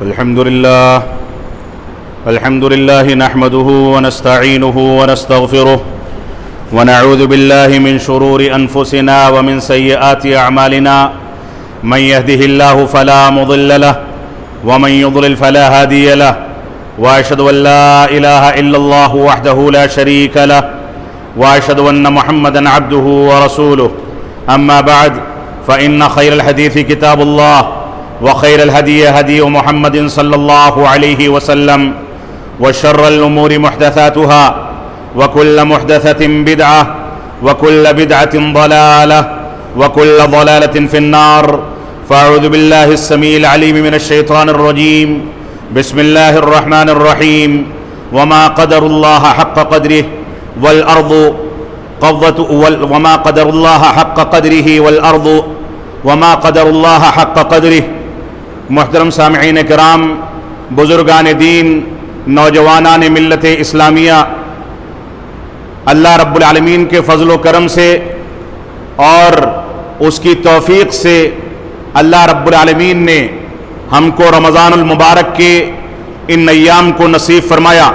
الحمد لله نحمده ونستعينه ونستغفره ونعوذ بالله من شرور أنفسنا ومن سيئات أعمالنا من يهده الله فلا مضل له ومن يضلل فلا هادي له وأشهد أن لا إله إلا الله وحده لا شريك له وأشهد أن محمدا عبده ورسوله أما بعد فإن خير الحديث كتاب الله وخير الهدي هدي محمد صلى الله عليه وسلم وشر الأمور محدثاتها وكل محدثة بدعة وكل بدعة ضلالة وكل ضلالة في النار فأعوذ بالله السميع العليم من الشيطان الرجيم بسم الله الرحمن الرحيم وما قدر الله حق قدره والأرض وما قدر الله حق قدره والأرض وما قدر الله حق قدره. محترم سامعین کرام، بزرگان دین، نوجوانان ملت اسلامیہ، اللہ رب العالمین کے فضل و کرم سے اور اس کی توفیق سے اللہ رب العالمین نے ہم کو رمضان المبارک کے ان ایام کو نصیب فرمایا.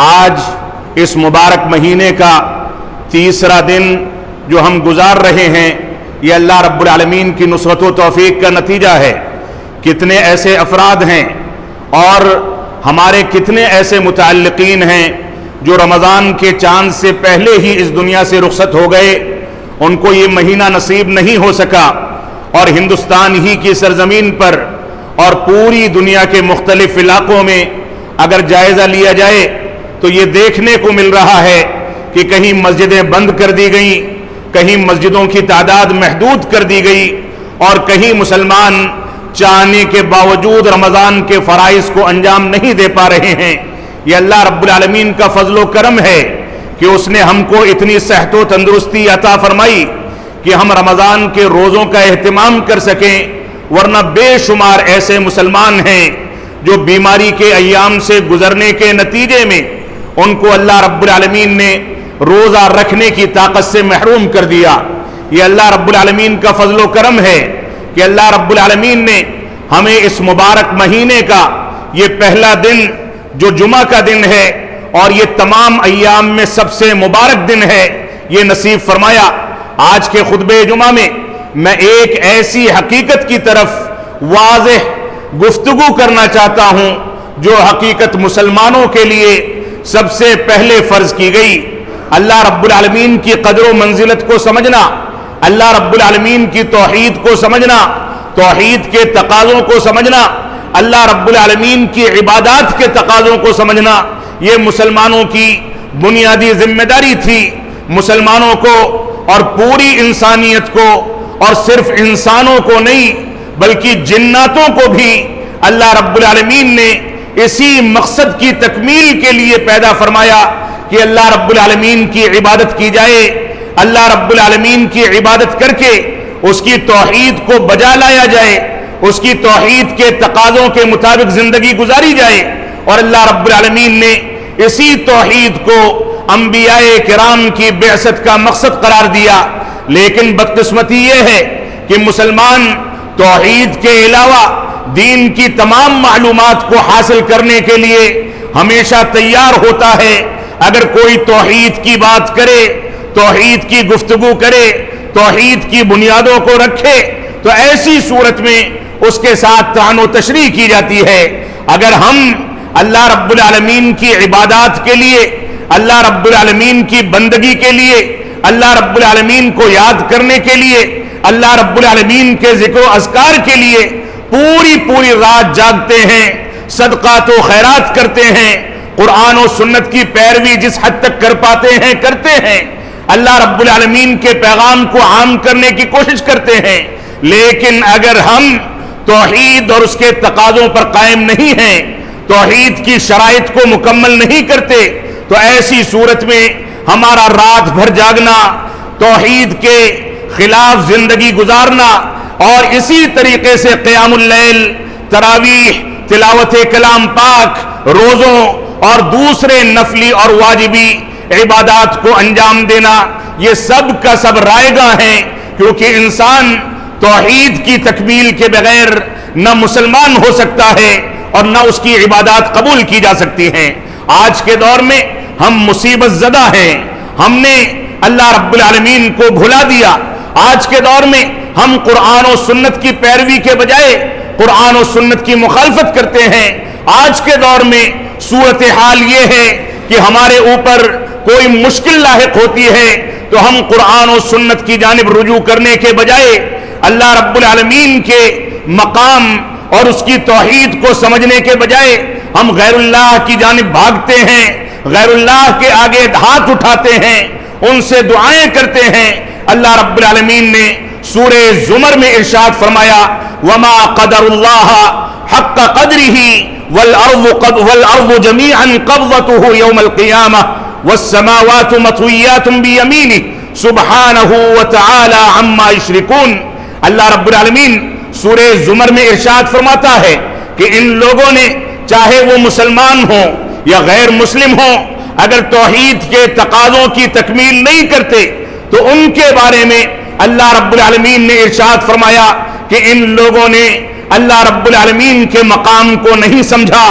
آج اس مبارک مہینے کا تیسرا دن جو ہم گزار رہے ہیں، یہ اللہ رب العالمین کی نصرت و توفیق کا نتیجہ ہے. کتنے ایسے افراد ہیں اور ہمارے کتنے ایسے متعلقین ہیں جو رمضان کے چاند سے پہلے ہی اس دنیا سے رخصت ہو گئے، ان کو یہ مہینہ نصیب نہیں ہو سکا. اور ہندوستان ہی کی سرزمین پر اور پوری دنیا کے مختلف علاقوں میں اگر جائزہ لیا جائے تو یہ دیکھنے کو مل رہا ہے کہ کہیں مسجدیں بند کر دی گئیں، کہیں مسجدوں کی تعداد محدود کر دی گئی، اور کہیں مسلمان چاہنے کے باوجود رمضان کے فرائض کو انجام نہیں دے پا رہے ہیں. یہ اللہ رب العالمین کا فضل و کرم ہے کہ اس نے ہم کو اتنی صحت و تندرستی عطا فرمائی کہ ہم رمضان کے روزوں کا اہتمام کر سکیں، ورنہ بے شمار ایسے مسلمان ہیں جو بیماری کے ایام سے گزرنے کے نتیجے میں ان کو اللہ رب العالمین نے روزہ رکھنے کی طاقت سے محروم کر دیا. یہ اللہ رب العالمین کا فضل و کرم ہے کہ اللہ رب العالمین نے ہمیں اس مبارک مہینے کا یہ پہلا دن جو جمعہ کا دن ہے اور یہ تمام ایام میں سب سے مبارک دن ہے، یہ نصیب فرمایا. آج کے خطبہ جمعہ میں ایک ایسی حقیقت کی طرف واضح گفتگو کرنا چاہتا ہوں جو حقیقت مسلمانوں کے لیے سب سے پہلے فرض کی گئی. اللہ رب العالمین کی قدر و منزلت کو سمجھنا، اللہ رب العالمین کی توحید کو سمجھنا، توحید کے تقاضوں کو سمجھنا، اللہ رب العالمین کی عبادات کے تقاضوں کو سمجھنا، یہ مسلمانوں کی بنیادی ذمہ داری تھی. مسلمانوں کو اور پوری انسانیت کو، اور صرف انسانوں کو نہیں بلکہ جناتوں کو بھی اللہ رب العالمین نے اسی مقصد کی تکمیل کے لیے پیدا فرمایا کہ اللہ رب العالمین کی عبادت کی جائے. اللہ رب العالمین کی عبادت کر کے اس کی توحید کو بجا لایا جائے، اس کی توحید کے تقاضوں کے مطابق زندگی گزاری جائے. اور اللہ رب العالمین نے اسی توحید کو انبیاء کرام کی بعثت کا مقصد قرار دیا. لیکن بدقسمتی یہ ہے کہ مسلمان توحید کے علاوہ دین کی تمام معلومات کو حاصل کرنے کے لیے ہمیشہ تیار ہوتا ہے. اگر کوئی توحید کی بات کرے، توحید کی گفتگو کرے، توحید کی بنیادوں کو رکھے، تو ایسی صورت میں اس کے ساتھ طعن و تشریح کی جاتی ہے. اگر ہم اللہ رب العالمین کی عبادات کے لیے، اللہ رب العالمین کی بندگی کے لیے، اللہ رب العالمین کو یاد کرنے کے لیے، اللہ رب العالمین کے ذکر و اذکار کے لیے پوری رات جاگتے ہیں، صدقات و خیرات کرتے ہیں، قرآن و سنت کی پیروی جس حد تک کر پاتے ہیں کرتے ہیں، اللہ رب العالمین کے پیغام کو عام کرنے کی کوشش کرتے ہیں، لیکن اگر ہم توحید اور اس کے تقاضوں پر قائم نہیں ہیں، توحید کی شرائط کو مکمل نہیں کرتے، تو ایسی صورت میں ہمارا رات بھر جاگنا، توحید کے خلاف زندگی گزارنا، اور اسی طریقے سے قیام اللیل، تراویح، تلاوت کلام پاک، روزوں اور دوسرے نفلی اور واجبی عبادات کو انجام دینا، یہ سب کا سب رائیگاں ہیں. کیونکہ انسان توحید کی تکمیل کے بغیر نہ مسلمان ہو سکتا ہے اور نہ اس کی عبادات قبول کی جا سکتی ہیں۔ آج کے دور میں ہم مصیبت زدہ ہیں، ہم نے اللہ رب العالمین کو بھلا دیا۔ آج کے دور میں ہم قرآن و سنت کی پیروی کے بجائے قرآن و سنت کی مخالفت کرتے ہیں۔ آج کے دور میں صورتحال یہ ہے کہ ہمارے اوپر کوئی مشکل لاحق ہوتی ہے تو ہم قرآن و سنت کی جانب رجوع کرنے کے بجائے اللہ رب العالمین کے مقام اور اس کی توحید کو سمجھنے کے بجائے ہم غیر اللہ کی جانب بھاگتے ہیں، غیر اللہ کے آگے ہاتھ اٹھاتے ہیں، ان سے دعائیں کرتے ہیں۔ اللہ رب العالمین نے سورہ زمر میں ارشاد فرمایا وما قدر اللہ حق قدرہ والارض جميعا قبضته يوم القیامہ والسماوات مطویات بیمینہ سبحانہ وتعالی عما یشرکون۔ اللہ رب العالمین سورہ زمر میں ارشاد فرماتا ہے کہ ان لوگوں نے چاہے وہ مسلمان ہوں یا غیر مسلم ہوں اگر توحید کے تقاضوں کی تکمیل نہیں کرتے تو ان کے بارے میں اللہ رب العالمین نے ارشاد فرمایا کہ ان لوگوں نے اللہ رب العالمین کے مقام کو نہیں سمجھا،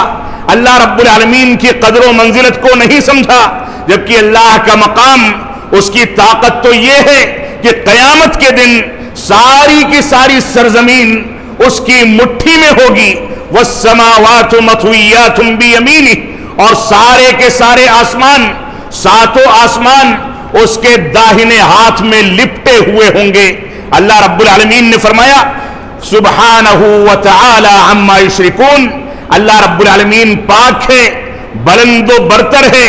اللہ رب العالمین کی قدر و منزلت کو نہیں سمجھا، جبکہ اللہ کا مقام، اس کی طاقت تو یہ ہے کہ قیامت کے دن ساری کی ساری سرزمین اس کی مٹھی میں ہوگی، والسماوات مطویات بیمینہ، اور سارے کے سارے آسمان، ساتوں آسمان اس کے داہنے ہاتھ میں لپٹے ہوئے ہوں گے۔ اللہ رب العالمین نے فرمایا سبحانہ وتعالی عما یشرکون، اللہ رب العالمین پاک ہے، بلند و برتر ہے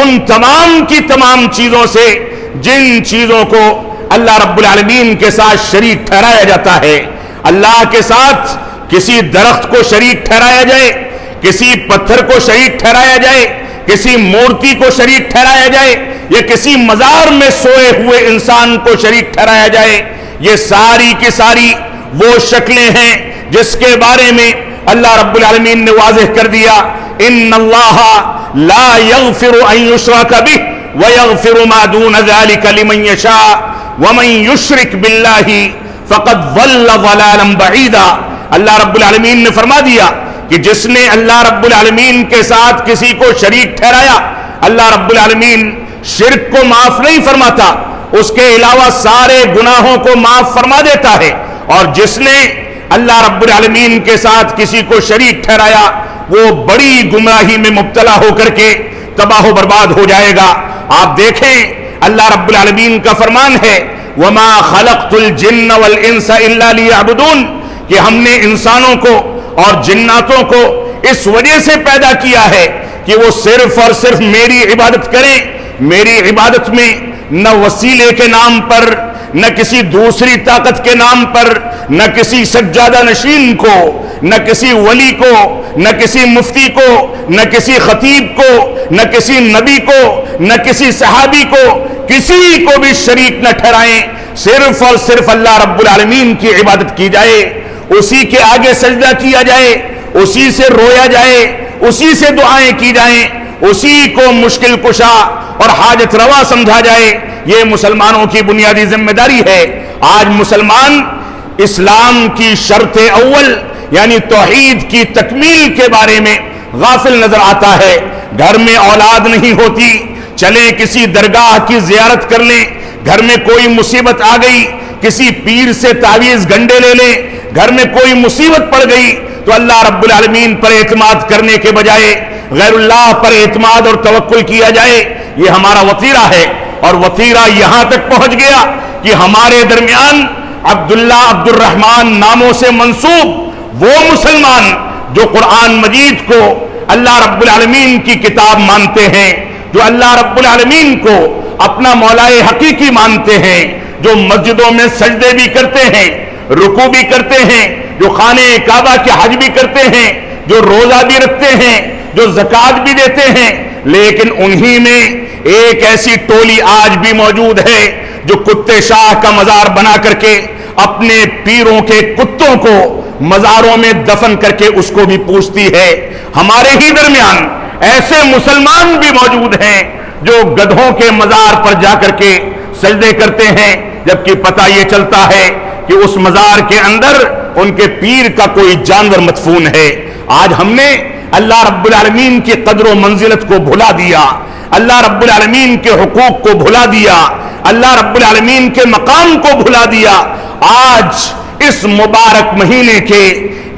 ان تمام کی تمام چیزوں سے جن چیزوں کو اللہ رب العالمین کے ساتھ شریک ٹھہرایا جاتا ہے۔ اللہ کے ساتھ کسی درخت کو شریک ٹھہرایا جائے، کسی پتھر کو شریک ٹھہرایا جائے، کسی مورتی کو شریک ٹھہرایا جائے یا کسی مزار میں سوئے ہوئے انسان کو شریک ٹھہرایا جائے، یہ ساری کی ساری وہ شکلیں ہیں جس کے بارے میں اللہ رب العالمین نے واضح کر دیا ان اللہ لا یغفر ان یشرک بہ ویغفر ما دون ذلک لمن یشاء ومن یشرک باللہ فقد ضل ضلالا بعیدا۔ اللہ رب العالمین نے فرما دیا کہ جس نے اللہ رب العالمین کے ساتھ کسی کو شریک ٹھہرایا اللہ رب العالمین شرک کو معاف نہیں فرماتا، اس کے علاوہ سارے گناہوں کو معاف فرما دیتا ہے، اور جس نے اللہ رب العالمین کے ساتھ کسی کو شریک ٹھہرایا وہ بڑی گمراہی میں مبتلا ہو کر کے تباہ و برباد ہو جائے گا۔ آپ دیکھیں اللہ رب العالمین کا فرمان ہے وما خلقت الجن والانس الا لیعبدون، کہ ہم نے انسانوں کو اور جناتوں کو اس وجہ سے پیدا کیا ہے کہ وہ صرف اور صرف میری عبادت کریں۔ میری عبادت میں نہ وسیلے کے نام پر، نہ کسی دوسری طاقت کے نام پر، نہ کسی سجادہ نشین کو، نہ کسی ولی کو، نہ کسی مفتی کو، نہ کسی خطیب کو، نہ کسی نبی کو، نہ کسی صحابی کو، کسی کو بھی شریک نہ ٹھہرائیں، صرف اور صرف اللہ رب العالمین کی عبادت کی جائے، اسی کے آگے سجدہ کیا جائے، اسی سے رویا جائے، اسی سے دعائیں کی جائیں، اسی کو مشکل کشا اور حاجت روا سمجھا جائے۔ یہ مسلمانوں کی بنیادی ذمہ داری ہے۔ آج مسلمان اسلام کی شرط اول یعنی توحید کی تکمیل کے بارے میں غافل نظر آتا ہے۔ گھر میں اولاد نہیں ہوتی، چلیں کسی درگاہ کی زیارت کر لیں، گھر میں کوئی مصیبت آ گئی کسی پیر سے تعویذ گنڈے لے لیں، گھر میں کوئی مصیبت پڑ گئی تو اللہ رب العالمین پر اعتماد کرنے کے بجائے غیر اللہ پر اعتماد اور توکل کیا جائے۔ یہ ہمارا وتیرہ ہے، اور وتیرہ یہاں تک پہنچ گیا کہ ہمارے درمیان عبداللہ عبد الرحمن ناموں سے منسوب وہ مسلمان جو قرآن مجید کو اللہ رب العالمین کی کتاب مانتے ہیں، جو اللہ رب العالمین کو اپنا مولائے حقیقی مانتے ہیں، جو مسجدوں میں سجدے بھی کرتے ہیں، رکوع بھی کرتے ہیں، جو خانہ کعبہ کے حج بھی کرتے ہیں، جو روزہ بھی رکھتے ہیں، جو زکوٰۃ بھی دیتے ہیں، لیکن انہی میں ایک ایسی ٹولی آج بھی موجود ہے جو کتے شاہ کا مزار بنا کر کے اپنے پیروں کے کتوں کو مزاروں میں دفن کر کے اس کو بھی پوجتی ہے۔ ہمارے ہی درمیان ایسے مسلمان بھی موجود ہیں جو گدھوں کے مزار پر جا کر کے سجدے کرتے ہیں، جبکہ پتہ یہ چلتا ہے کہ اس مزار کے اندر ان کے پیر کا کوئی جانور مدفون ہے۔ آج ہم نے اللہ رب العالمین کی قدر و منزلت کو بھلا دیا، اللہ رب العالمین کے حقوق کو بھلا دیا، اللہ رب العالمین کے مقام کو بھلا دیا۔ آج اس مبارک مہینے کے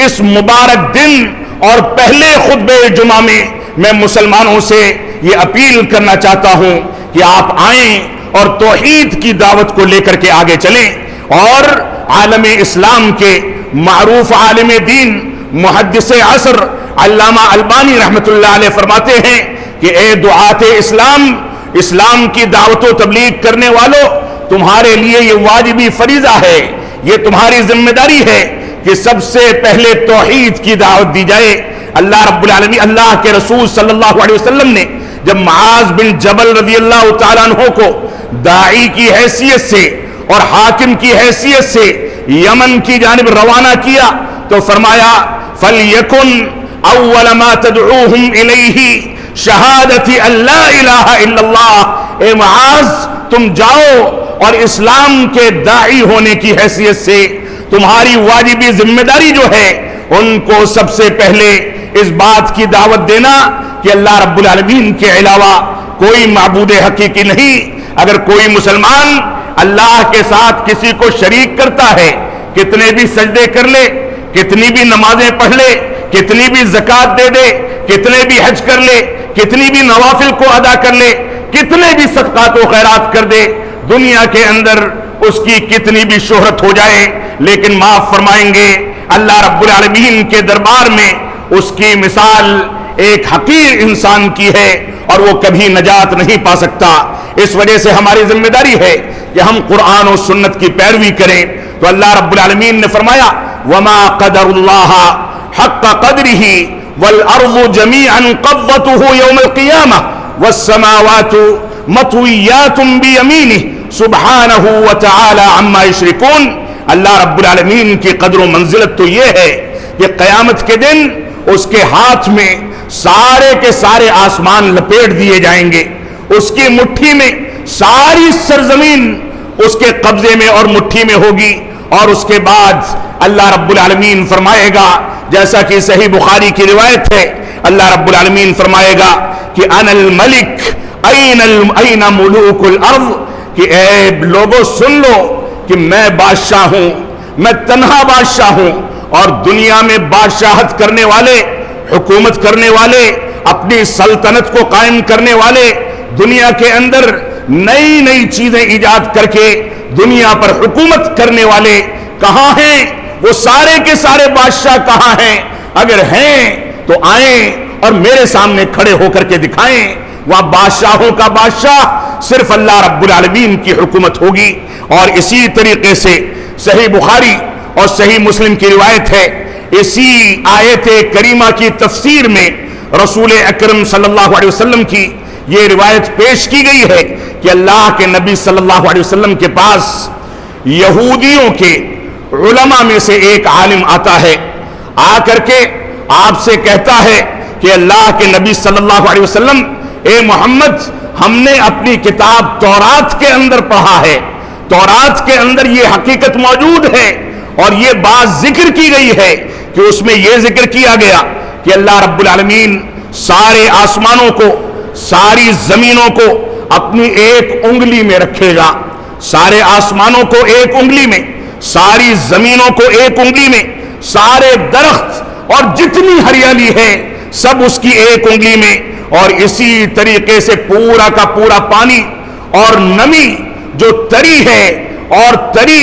اس مبارک دن اور پہلے خطبہ جمعہ میں مسلمانوں سے یہ اپیل کرنا چاہتا ہوں کہ آپ آئیں اور توحید کی دعوت کو لے کر کے آگے چلیں۔ اور عالم اسلام کے معروف عالم دین محدث عصر علامہ البانی رحمۃ اللہ علیہ فرماتے ہیں کہ اے دعات اسلام کی دعوت و تبلیغ کرنے والوں، تمہارے لیے یہ واجبی فریضہ ہے، یہ تمہاری ذمہ داری ہے کہ سب سے پہلے توحید کی دعوت دی جائے۔ اللہ رب العالمین، اللہ کے رسول صلی اللہ علیہ وسلم نے جب معاذ بن جبل رضی اللہ تعالیٰ عنہ کو داعی کی حیثیت سے اور حاکم کی حیثیت سے یمن کی جانب روانہ کیا تو فرمایا فَلْيَكُنْ أَوَّلَ مَا تَدْعُوهُمْ إِلَيْهِ شَهَادَةِ أَن لَا إِلَهَ إِلَّا اللَّهِ۔ اے معاذ، تم جاؤ اور اسلام کے داعی ہونے کی حیثیت سے تمہاری واجبی ذمہ داری جو ہے ان کو سب سے پہلے اس بات کی دعوت دینا کہ اللہ رب العالمین کے علاوہ کوئی معبود حقیقی نہیں۔ اگر کوئی مسلمان اللہ کے ساتھ کسی کو شریک کرتا ہے، کتنے بھی سجدے کر لے، کتنی بھی نمازیں پڑھ لے، کتنی بھی زکوٰۃ دے دے، کتنے بھی حج کر لے، کتنی بھی نوافل کو ادا کر لے، کتنے بھی صدقات و خیرات کر دے، دنیا کے اندر اس کی کتنی بھی شہرت ہو جائے، لیکن معاف فرمائیں گے اللہ رب العالمین کے دربار میں اس کی مثال ایک حقیر انسان کی ہے اور وہ کبھی نجات نہیں پا سکتا۔ اس وجہ سے ہماری ذمہ داری ہے کہ ہم قرآن و سنت کی پیروی کریں۔ تو اللہ رب العالمین نے فرمایا وَمَا قَدَرُ اللَّهَ حَقَّ قَدْرِهِ وَالْأَرْضُ جَمِيعًا قَبْضَتُهُ يَوْمَ الْقِيَامَةِ وَالسَّمَاوَاتُ مَطْوِيَّاتٌ بِيَمِينِهِ سُبْحَانَهُ وَتَعَالَى عَمَّا يُشْرِكُونَ۔ اللہ رب العالمین کی قدر و منزلت تو یہ ہے کہ قیامت کے دن اس کے ہاتھ میں سارے کے سارے آسمان لپیٹ دیے جائیں گے، اس کی مٹھی میں ساری سرزمین اس کے قبضے میں اور مٹھی میں ہوگی، اور اس کے بعد اللہ رب العالمین فرمائے گا جیسا کہ صحیح بخاری کی روایت ہے، اللہ رب العالمین فرمائے گا کہ انا الملک این ملوک الارض، کہ اے لوگوں سن لو کہ میں بادشاہ ہوں، میں تنہا بادشاہ ہوں، اور دنیا میں بادشاہت کرنے والے، حکومت کرنے والے، اپنی سلطنت کو قائم کرنے والے، دنیا کے اندر نئی نئی چیزیں ایجاد کر کے دنیا پر حکومت کرنے والے کہاں ہیں؟ وہ سارے کے سارے بادشاہ کہاں ہیں؟ اگر ہیں تو آئیں اور میرے سامنے کھڑے ہو کر کے دکھائیں۔ وہاں بادشاہوں کا بادشاہ صرف اللہ رب العالمین کی حکومت ہوگی۔ اور اسی طریقے سے صحیح بخاری اور صحیح مسلم کی روایت ہے، اسی آیت کریمہ کی تفسیر میں رسول اکرم صلی اللہ علیہ وسلم کی یہ روایت پیش کی گئی ہے کہ اللہ کے نبی صلی اللہ علیہ وسلم کے پاس یہودیوں کے علماء میں سے ایک عالم آتا ہے، آ کر کے آپ سے کہتا ہے کہ اللہ کے نبی صلی اللہ علیہ وسلم، اے محمد، ہم نے اپنی کتاب تورات کے اندر پڑھا ہے، تورات کے اندر یہ حقیقت موجود ہے اور یہ بات ذکر کی گئی ہے کہ اس میں یہ ذکر کیا گیا کہ اللہ رب العالمین سارے آسمانوں کو، ساری زمینوں کو اپنی ایک انگلی میں رکھے گا، سارے آسمانوں کو ایک انگلی میں، ساری زمینوں کو ایک انگلی میں، سارے درخت اور جتنی ہریالی ہے سب اس کی ایک انگلی میں، اور اسی طریقے سے پورا کا پورا پانی اور نمی جو تری ہے، اور تری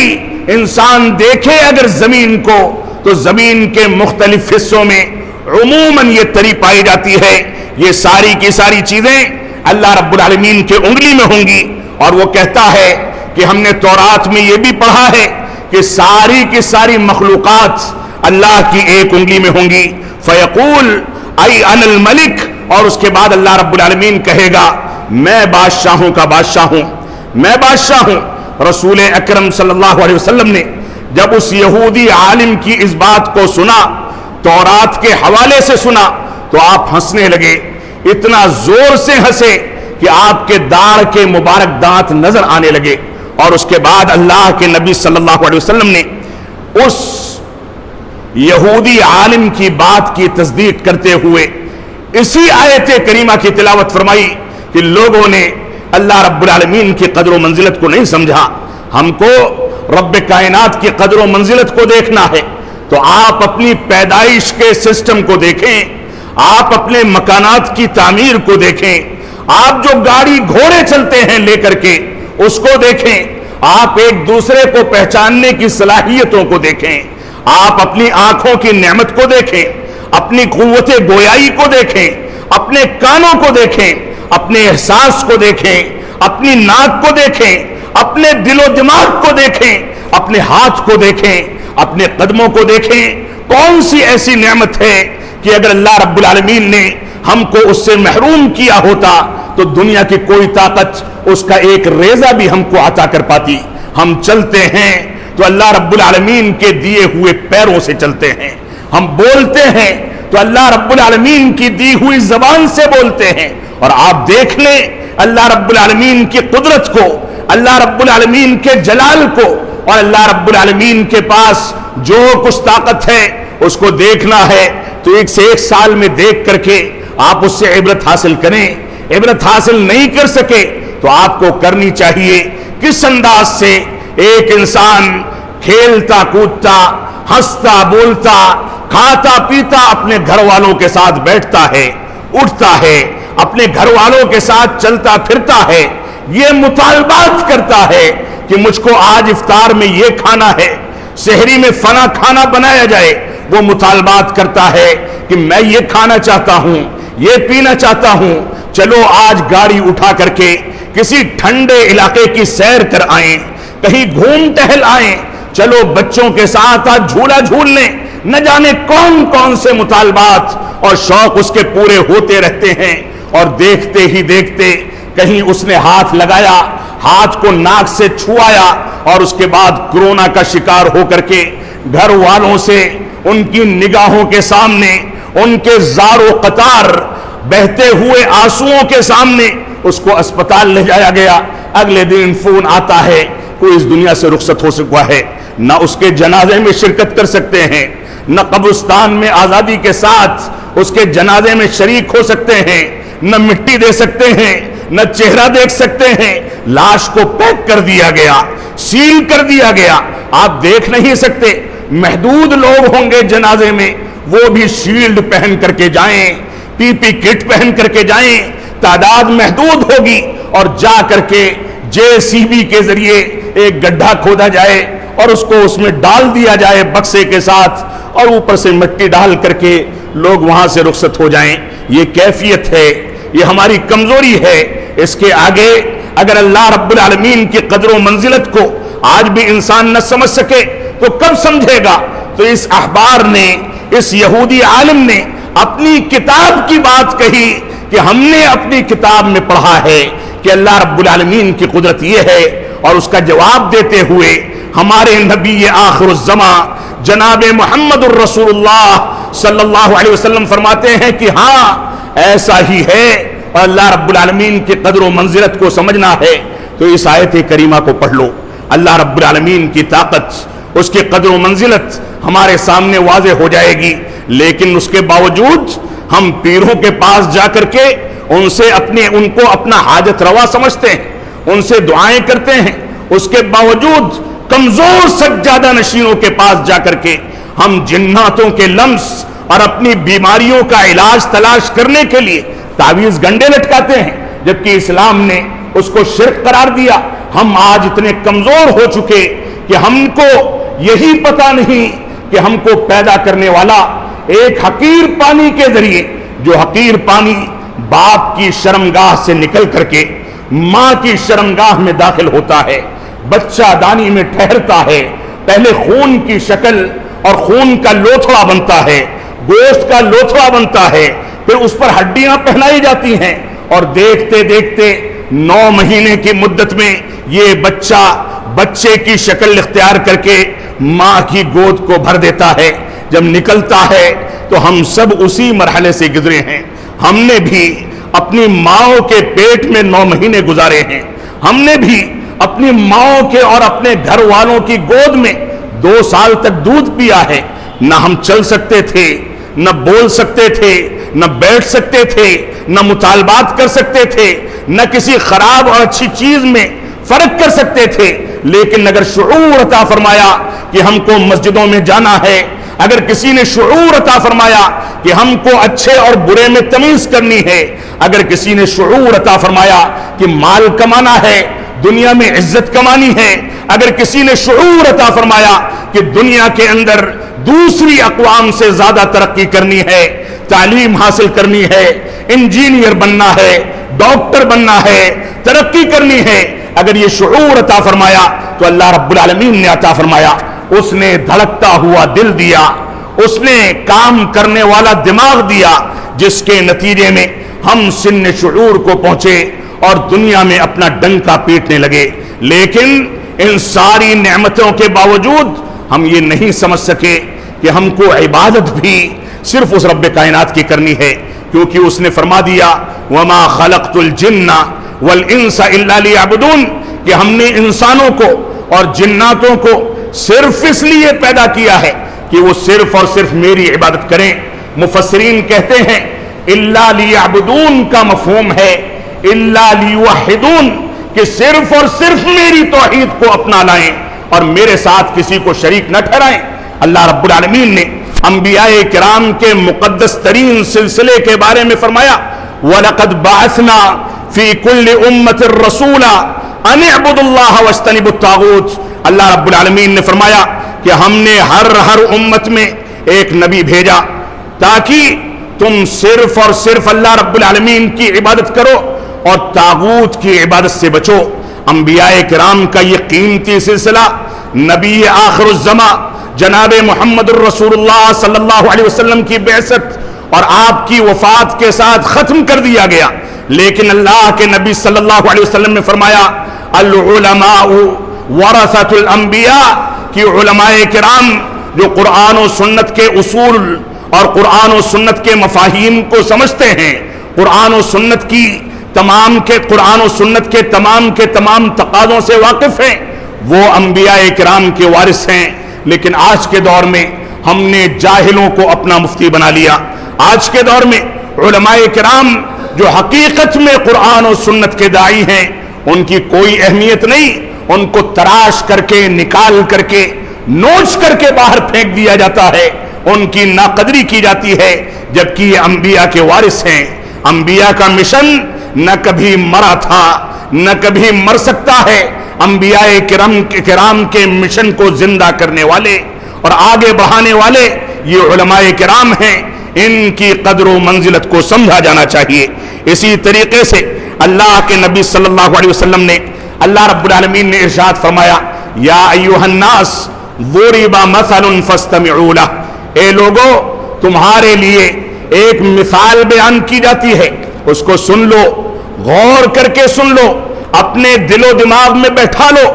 انسان دیکھے اگر زمین کو تو زمین کے مختلف حصوں میں عموماً یہ تری پائی جاتی ہے، یہ ساری کی ساری چیزیں اللہ رب العالمین کے انگلی میں ہوں گی۔ اور وہ کہتا ہے کہ ہم نے تورات میں یہ بھی پڑھا ہے کہ ساری کی ساری مخلوقات اللہ کی ایک انگلی میں ہوں گی۔ فیقول ای انا الملک، اور اس کے بعد اللہ رب العالمین کہے گا میں بادشاہوں کا بادشاہ ہوں، میں بادشاہ ہوں۔ رسول اکرم صلی اللہ علیہ وسلم نے جب اس یہودی عالم کی اس بات کو سنا، تورات کے حوالے سے سنا، تو آپ ہنسنے لگے، اتنا زور سے ہنسے کہ آپ کے داڑھ کے مبارک دانت نظر آنے لگے۔ اور اس کے بعد اللہ کے نبی صلی اللہ علیہ وسلم نے اس یہودی عالم کی بات کی تصدیق کرتے ہوئے اسی آیت کریمہ کی تلاوت فرمائی کہ لوگوں نے اللہ رب العالمین کی قدر و منزلت کو نہیں سمجھا. ہم کو رب کائنات کی قدر و منزلت کو دیکھنا ہے تو آپ اپنی پیدائش کے سسٹم کو دیکھیں, آپ اپنے مکانات کی تعمیر کو دیکھیں, آپ جو گاڑی گھوڑے چلتے ہیں لے کر کے اس کو دیکھیں, آپ ایک دوسرے کو پہچاننے کی صلاحیتوں کو دیکھیں, آپ اپنی آنکھوں کی نعمت کو دیکھیں, اپنی قوت گویائی کو دیکھیں, اپنے کانوں کو دیکھیں, اپنے احساس کو دیکھیں, اپنی ناک کو دیکھیں, اپنے دل و دماغ کو دیکھیں, اپنے ہاتھ کو دیکھیں, اپنے قدموں کو دیکھیں. کون سی ایسی نعمت ہے کہ اگر اللہ رب العالمین نے ہم کو اس سے محروم کیا ہوتا تو دنیا کی کوئی طاقت اس کا ایک ریزہ بھی ہم کو عطا کر پاتی. ہم چلتے ہیں تو اللہ رب العالمین کے دیے ہوئے پیروں سے چلتے ہیں, ہم بولتے ہیں تو اللہ رب العالمین کی دی ہوئی زبان سے بولتے ہیں. اور آپ دیکھ لیں اللہ رب العالمین کی قدرت کو, اللہ رب العالمین کے جلال کو, اور اللہ رب العالمین کے پاس جو کچھ طاقت ہے اس کو دیکھنا ہے تو ایک سے ایک سال میں دیکھ کر کے آپ اس سے عبرت حاصل کریں. عبرت حاصل نہیں کر سکے تو آپ کو کرنی چاہیے کس انداز سے ایک انسان کھیلتا کودتا ہنستا بولتا کھاتا پیتا اپنے گھر والوں کے ساتھ بیٹھتا ہے, اٹھتا ہے, اپنے گھر والوں کے ساتھ چلتا پھرتا ہے, یہ مطالبات کرتا ہے کہ مجھ کو آج افطار میں یہ کھانا ہے, سحری میں فلاں کھانا بنایا جائے. وہ مطالبات کرتا ہے کہ میں یہ کھانا چاہتا ہوں, یہ پینا چاہتا ہوں, چلو آج گاڑی اٹھا کر کے کسی ٹھنڈے علاقے کی سیر کر آئیں, کہیں گھوم ٹہل آئیں, چلو بچوں کے ساتھ آج جھولا جھول لیں. نہ جانے کون کون سے مطالبات اور شوق اس کے پورے ہوتے رہتے ہیں. اور دیکھتے ہی دیکھتے کہیں اس نے ہاتھ لگایا, ہاتھ کو ناک سے چھوایا اور اس کے بعد کورونا کا شکار ہو کر کے گھر والوں سے ان کی نگاہوں کے سامنے, ان کے زار و قطار بہتے ہوئے آنسوؤں کے سامنے اس کو اسپتال لے جایا گیا. اگلے دن فون آتا ہے کوئی اس دنیا سے رخصت ہو سکا ہے, نہ اس کے جنازے میں شرکت کر سکتے ہیں, نہ قبرستان میں آزادی کے ساتھ اس کے جنازے میں شریک ہو سکتے ہیں, نہ مٹی دے سکتے ہیں, نہ چہرہ دیکھ سکتے ہیں. لاش کو پیک کر دیا گیا, سیل کر دیا گیا, آپ دیکھ نہیں سکتے. محدود لوگ ہوں گے جنازے میں, وہ بھی شیلڈ پہن کر کے جائیں, پی پی کٹ پہن کر کے جائیں, تعداد محدود ہوگی. اور جا کر کے جے سی بی کے ذریعے ایک گڈھا کھودا جائے اور اس کو اس میں ڈال دیا جائے بکسے کے ساتھ, اور اوپر سے مٹی ڈال کر کے لوگ وہاں سے رخصت ہو جائیں. یہ کیفیت ہے, یہ ہماری کمزوری ہے. اس کے آگے اگر اللہ رب العالمین کی قدر و منزلت کو آج بھی انسان نہ سمجھ سکے تو کب سمجھے گا؟ تو اس احبار نے, اس یہودی عالم نے اپنی کتاب کی بات کہی کہ ہم نے اپنی کتاب میں پڑھا ہے کہ اللہ رب العالمین کی قدرت یہ ہے, اور اس کا جواب دیتے ہوئے ہمارے نبی آخر الزمان جناب محمد الرسول اللہ صلی اللہ علیہ وسلم فرماتے ہیں کہ ہاں ایسا ہی ہے, اور اللہ رب العالمین کی قدر و منزلت کو سمجھنا ہے تو اس آیت کریمہ کو پڑھ لو. اللہ رب العالمین کی طاقت, اس کی قدر و منزلت ہمارے سامنے واضح ہو جائے گی. لیکن اس کے باوجود ہم پیروں کے پاس جا کر کے ان کو اپنا حاجت روا سمجھتے ہیں, ان سے دعائیں کرتے ہیں. اس کے باوجود کمزور سجادہ نشینوں کے پاس جا کر کے ہم جناتوں کے لمس اور اپنی بیماریوں کا علاج تلاش کرنے کے لیے تعویذ گنڈے لٹکاتے ہیں, جبکہ اسلام نے اس کو شرک قرار دیا. ہم آج اتنے کمزور ہو چکے کہ ہم کو یہی پتا نہیں کہ ہم کو پیدا کرنے والا ایک حقیر پانی کے ذریعے, جو حقیر پانی باپ کی شرمگاہ سے نکل کر کے ماں کی شرمگاہ میں داخل ہوتا ہے, بچہ دانی میں ٹھہرتا ہے, پہلے خون کی شکل اور خون کا لوتھڑا بنتا ہے, گوشت کا لوتھڑا بنتا ہے, پھر اس پر ہڈیاں پہنائی جاتی ہیں, اور دیکھتے دیکھتے 9 مہینے کی مدت میں یہ بچے کی شکل اختیار کر کے ماں کی گود کو بھر دیتا ہے. جب نکلتا ہے تو ہم سب اسی مرحلے سے گزرے ہیں. ہم نے بھی اپنی ماؤں کے پیٹ میں 9 مہینے گزارے ہیں, ہم نے بھی اپنی ماؤں کے اور اپنے گھر والوں کی گود میں 2 سال تک دودھ پیا ہے. نہ ہم چل سکتے تھے، نہ بول سکتے تھے، نہ بیٹھ سکتے تھے، نہ مطالبات کر سکتے تھے، نہ کسی خراب اور اچھی چیز میں فرق کر سکتے تھے، لیکن اگر شعور عطا فرمایا کہ ہم کو مسجدوں میں جانا ہے، اگر کسی نے شعور عطا فرمایا کہ ہم کو اچھے اور برے میں تمیز کرنی ہے، اگر کسی نے شعور عطا فرمایا کہ مال کمانا ہے، دنیا میں عزت کمانی ہے، اگر کسی نے شعور عطا فرمایا کہ دنیا کے اندر دوسری اقوام سے زیادہ ترقی کرنی ہے، تعلیم حاصل کرنی ہے، انجینئر بننا ہے، ڈاکٹر بننا ہے، ترقی کرنی ہے، اگر یہ شعور عطا فرمایا تو اللہ رب العالمین نے عطا فرمایا، اس نے دھڑکتا ہوا دل دیا، اس نے کام کرنے والا دماغ دیا، جس کے نتیجے میں ہم سن شعور کو پہنچے اور دنیا میں اپنا ڈنکا پیٹنے لگے۔ لیکن ان ساری نعمتوں کے باوجود ہم یہ نہیں سمجھ سکے کہ ہم کو عبادت بھی صرف اس رب کائنات کی کرنی ہے، کیونکہ اس نے فرما دیا وَمَا خَلَقْتُ الْجِنَّ وَالْإِنسَ إِلَّا لِيَعْبُدُونَ، کہ ہم نے انسانوں کو اور جناتوں کو صرف اس لیے پیدا کیا ہے کہ وہ صرف اور صرف میری عبادت کریں۔ مفسرین کہتے ہیں إِلَّا لِيَعْبُدُونَ کا مفہوم ہے إِلَّا لِيُوَحِّدُونَ، کہ صرف اور صرف میری توحید کو اپنا لائیں اور میرے ساتھ کسی کو شریک نہ ٹھہرائیں۔ اللہ رب العالمین نے انبیاء کرام کے مقدس ترین سلسلے کے بارے میں فرمایا وَلَقَدْ بَعَثْنَا فِي كُلِّ أُمَّةٍ رَسُولًا أَنِ اعْبُدُوا اللَّهَ وَاجْتَنِبُوا الطَّاغُوتَ۔ اللہ رب العالمین نے فرمایا کہ ہم نے ہر امت میں ایک نبی بھیجا تاکہ تم صرف اور صرف اللہ رب العالمین کی عبادت کرو اور طاغوت کی عبادت سے بچو۔ انبیاء کرام کا یہ قیمتی سلسلہ نبی آخر الزمان جناب محمد الرسول اللہ صلی اللہ علیہ وسلم کی بعثت اور آپ کی وفات کے ساتھ ختم کر دیا گیا، لیکن اللہ کے نبی صلی اللہ علیہ وسلم نے فرمایا العلماء ورثۃ الانبیاء، کہ علماء کرام جو قرآن و سنت کے اصول اور قرآن و سنت کے مفاہیم کو سمجھتے ہیں، قرآن و سنت کے تمام تقاضوں سے واقف ہیں، وہ انبیاء کرام کے وارث ہیں۔ لیکن آج کے دور میں ہم نے جاہلوں کو اپنا مفتی بنا لیا۔ آج کے دور میں علماء کرام جو حقیقت میں قرآن و سنت کے داعی ہیں، ان کی کوئی اہمیت نہیں، ان کو تراش کر کے نکال کر کے نوچ کر کے باہر پھینک دیا جاتا ہے، ان کی ناقدری کی جاتی ہے، جبکہ یہ انبیاء کے وارث ہیں۔ انبیاء کا مشن نہ کبھی مرا تھا نہ کبھی مر سکتا ہے۔ انبیاء کرام کے مشن کو زندہ کرنے والے اور آگے بڑھانے والے یہ علماء کرام ہیں، ان کی قدر و منزلت کو سمجھا جانا چاہیے۔ اسی طریقے سے اللہ کے نبی صلی اللہ علیہ وسلم نے اللہ رب العالمین نے ارشاد فرمایا یا ایھا الناس ضرب مثل فاستمعوا لہ، اے لوگو تمہارے لیے ایک مثال بیان کی جاتی ہے، اس کو سن لو، غور کر کے سن لو، اپنے دل و دماغ میں بیٹھا لو۔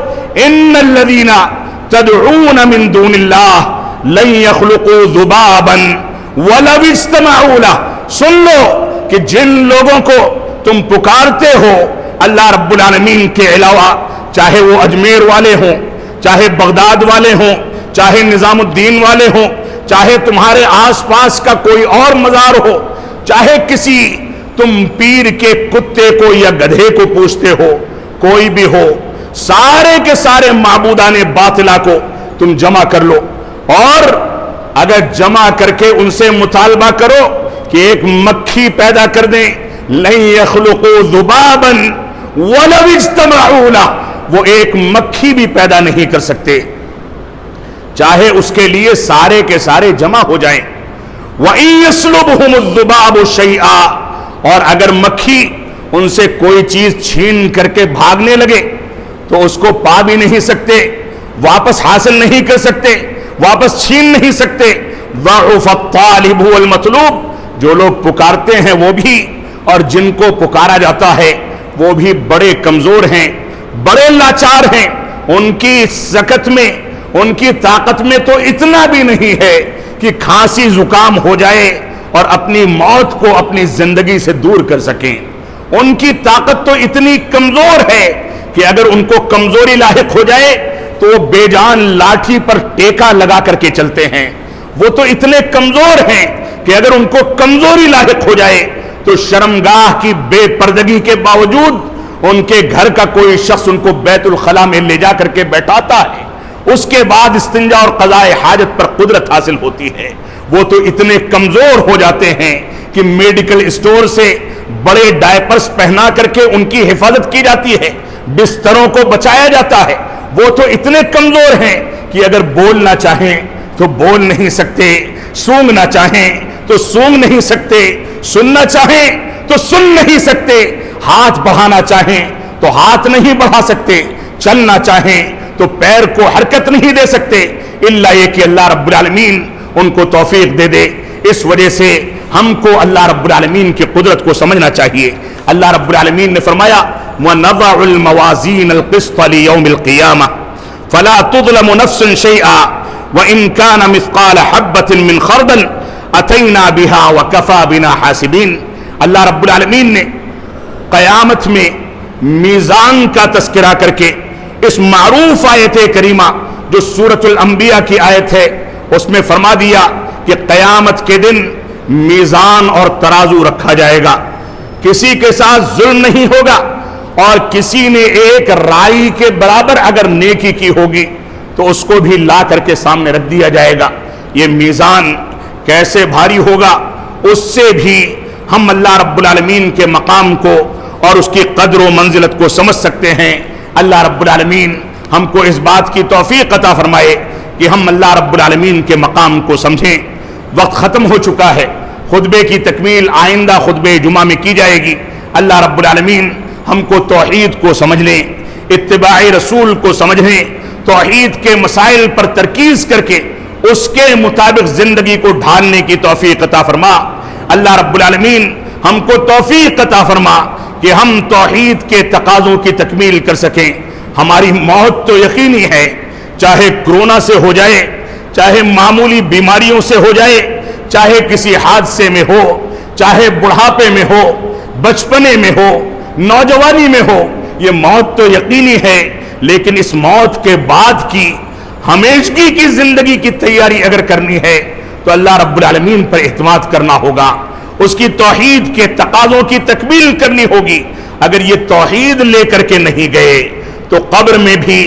ان الذین تدعون من دون اللہ لن يخلقوا ذبابا ولو اجتمعوا لہ، سن لو کہ جن لوگوں کو تم پکارتے ہو اللہ رب العالمین کے علاوہ، چاہے وہ اجمیر والے ہوں، چاہے بغداد والے ہوں، چاہے نظام الدین والے ہوں، چاہے تمہارے آس پاس کا کوئی اور مزار ہو، چاہے کسی تم پیر کے کتے کو یا گدھے کو پوچھتے ہو، کوئی بھی ہو، سارے کے سارے معبودان باطلہ کو تم جمع کر لو، اور اگر جمع کر کے ان سے مطالبہ کرو کہ ایک مکھی پیدا کر دیں، لن يخلقوا ذبابا ولو اجتمعوا لہ، وہ ایک مکھی بھی پیدا نہیں کر سکتے، چاہے اس کے لیے سارے کے سارے جمع ہو جائیں۔ وَإِن يَسْلُبْهُمُ الذُّبَابُ شَيْئًا، اور اگر مکھی ان سے کوئی چیز چھین کر کے بھاگنے لگے تو اس کو پا بھی نہیں سکتے، واپس حاصل نہیں کر سکتے، واپس چھین نہیں سکتے۔ ضعف الطالب والمطلوب، جو لوگ پکارتے ہیں وہ بھی اور جن کو پکارا جاتا ہے وہ بھی بڑے کمزور ہیں، بڑے لاچار ہیں، ان کی سکت میں، ان کی طاقت میں تو اتنا بھی نہیں ہے کہ کھانسی زکام ہو جائے اور اپنی موت کو اپنی زندگی سے دور کر سکیں۔ ان کی طاقت تو اتنی کمزور ہے کہ اگر ان کو کمزوری لاحق ہو جائے تو وہ بے جان لاٹھی پر ٹیکا لگا کر کے چلتے ہیں۔ وہ تو اتنے کمزور ہیں کہ اگر ان کو کمزوری لاحق ہو جائے تو شرمگاہ کی بے پردگی کے باوجود ان کے گھر کا کوئی شخص ان کو بیت الخلا میں لے جا کر کے بیٹھاتا ہے، اس کے بعد استنجا اور قضاء حاجت پر قدرت حاصل ہوتی ہے۔ وہ تو اتنے کمزور ہو جاتے ہیں کہ میڈیکل اسٹور سے بڑے ڈائپرز پہنا کر کے ان کی حفاظت کی جاتی ہے، بستروں کو بچایا جاتا ہے۔ وہ تو اتنے کمزور ہیں کہ اگر بولنا چاہیں تو بول نہیں سکتے، سونگنا چاہیں تو سونگ نہیں سکتے، سننا چاہیں تو سن نہیں سکتے، ہاتھ بڑھانا چاہیں تو ہاتھ نہیں بڑھا سکتے، چلنا چاہیں تو پیر کو حرکت نہیں دے سکتے، الا یہ کہ اللہ رب العالمین ان کو توفیق دے دے۔ اس وجہ سے ہم کو اللہ رب العالمین کی قدرت کو سمجھنا چاہیے۔ اللہ رب العالمین نے فرمایا وَنَضَعُ الْمَوَازِينَ الْقِسْطَ لِيَوْمِ الْقِيَامَةِ فَلَا تُظْلَمُ نَفْسٌ شَيْئًا وَإِنْ كَانَ مِثْقَالَ حَبَّةٍ مِّنْ خَرْدَلٍ أَتَيْنَا بِهَا وَكَفَى بِنَا حَاسِبِينَ۔ اللہ رب العالمین نے قیامت میں میزان کا تذکرہ کر کے اس معروف آیت کریمہ جو سورۃ الانبیاء کی آیت ہے اس میں فرما دیا کہ قیامت کے دن میزان اور ترازو رکھا جائے گا، کسی کے ساتھ ظلم نہیں ہوگا، اور کسی نے ایک رائی کے برابر اگر نیکی کی ہوگی تو اس کو بھی لا کر کے سامنے رکھ دیا جائے گا۔ یہ میزان کیسے بھاری ہوگا اس سے بھی ہم اللہ رب العالمین کے مقام کو اور اس کی قدر و منزلت کو سمجھ سکتے ہیں۔ اللہ رب العالمین ہم کو اس بات کی توفیق عطا فرمائے کہ ہم اللہ رب العالمین کے مقام کو سمجھیں۔ وقت ختم ہو چکا ہے، خطبے کی تکمیل آئندہ خطبے جمعہ میں کی جائے گی۔ اللہ رب العالمین ہم کو توحید کو سمجھنے، اتباع رسول کو سمجھنے، توحید کے مسائل پر ترکیز کر کے اس کے مطابق زندگی کو ڈھالنے کی توفیق عطا فرما۔ اللہ رب العالمین ہم کو توفیق عطا فرما کہ ہم توحید کے تقاضوں کی تکمیل کر سکیں۔ ہماری موت تو یقینی ہے، چاہے کرونا سے ہو جائے، چاہے معمولی بیماریوں سے ہو جائے، چاہے کسی حادثے میں ہو، چاہے بڑھاپے میں ہو، بچپنے میں ہو، نوجوانی میں ہو، یہ موت تو یقینی ہے۔ لیکن اس موت کے بعد کی ہمیشگی کی زندگی کی تیاری اگر کرنی ہے تو اللہ رب العالمین پر اعتماد کرنا ہوگا، اس کی توحید کے تقاضوں کی تکمیل کرنی ہوگی۔ اگر یہ توحید لے کر کے نہیں گئے تو قبر میں بھی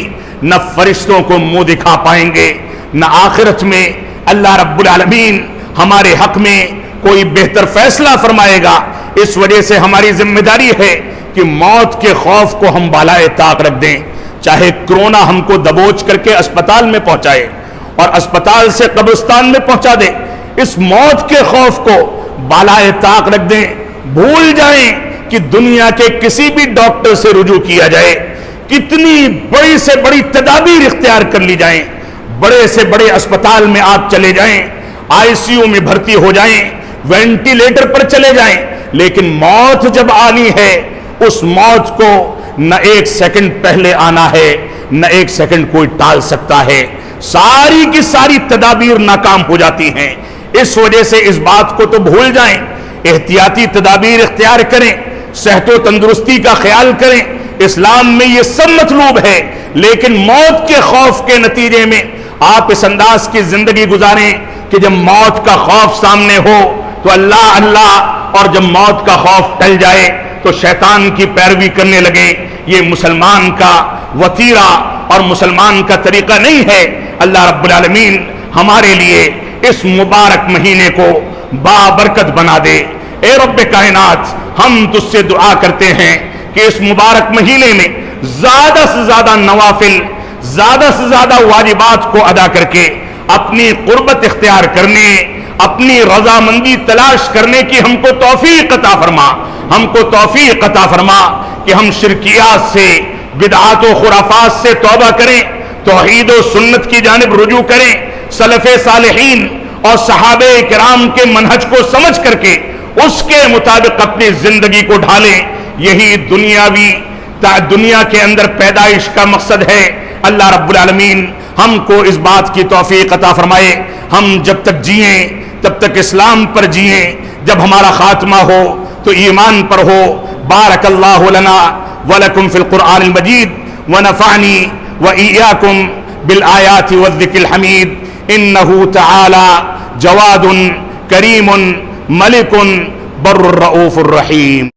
نہ فرشتوں کو منہ دکھا پائیں گے، نہ آخرت میں اللہ رب العالمین ہمارے حق میں کوئی بہتر فیصلہ فرمائے گا۔ اس وجہ سے ہماری ذمہ داری ہے کہ موت کے خوف کو ہم بالائے طاق رکھ دیں، چاہے کرونا ہم کو دبوچ کر کے اسپتال میں پہنچائے اور اسپتال سے قبرستان میں پہنچا دے، اس موت کے خوف کو بالائے طاق رکھ دیں۔ بھول جائیں کہ دنیا کے کسی بھی ڈاکٹر سے رجوع کیا جائے، کتنی بڑی سے بڑی تدابیر اختیار کر لی جائیں، بڑے سے بڑے اسپتال میں آپ چلے جائیں، آئی سی یو میں بھرتی ہو جائیں، وینٹیلیٹر پر چلے جائیں، لیکن موت جب آنی ہے اس موت کو نہ ایک سیکنڈ پہلے آنا ہے، نہ ایک سیکنڈ کوئی ٹال سکتا ہے۔ ساری کی ساری تدابیر ناکام ہو جاتی ہیں۔ اس وجہ سے اس بات کو تو بھول جائیں، احتیاطی تدابیر اختیار کریں، صحت و تندرستی کا خیال کریں، اسلام میں یہ سب مطلوب ہے، لیکن موت کے خوف کے نتیجے میں آپ اس انداز کی زندگی گزاریں کہ جب موت کا خوف سامنے ہو تو اللہ اللہ، اور جب موت کا خوف ٹل جائے تو شیطان کی پیروی کرنے لگے۔ یہ مسلمان کا وتیرہ اور مسلمان کا طریقہ نہیں ہے۔ اللہ رب العالمین ہمارے لیے اس مبارک مہینے کو بابرکت بنا دے۔ اے رب کائنات، ہم تجھ سے دعا کرتے ہیں کہ اس مبارک مہینے میں زیادہ سے زیادہ نوافل، زیادہ سے زیادہ واجبات کو ادا کر کے اپنی قربت اختیار کرنے، اپنی رضامندی تلاش کرنے کی ہم کو توفیق عطا فرما۔ ہم کو توفیق عطا فرما کہ ہم شرکیات سے، بدعات و خرافات سے توبہ کریں، توحید و سنت کی جانب رجوع کریں، سلف صالحین اور صحابہ کرام کے منہج کو سمجھ کر کے اس کے مطابق اپنی زندگی کو ڈھالیں۔ یہی دنیا کے اندر پیدائش کا مقصد ہے۔ اللہ رب العالمین ہم کو اس بات کی توفیق عطا فرمائے، ہم جب تک جئیں تب تک اسلام پر جئیں، جب ہمارا خاتمہ ہو تو ایمان پر ہو۔ بارک اللہ لنا ولکم فی القرآن المجید ونفعنی وإیاکم بالآیات والذکر الحمید، انہ تعالی جواد کریم ملک بر الرؤوف الرحیم.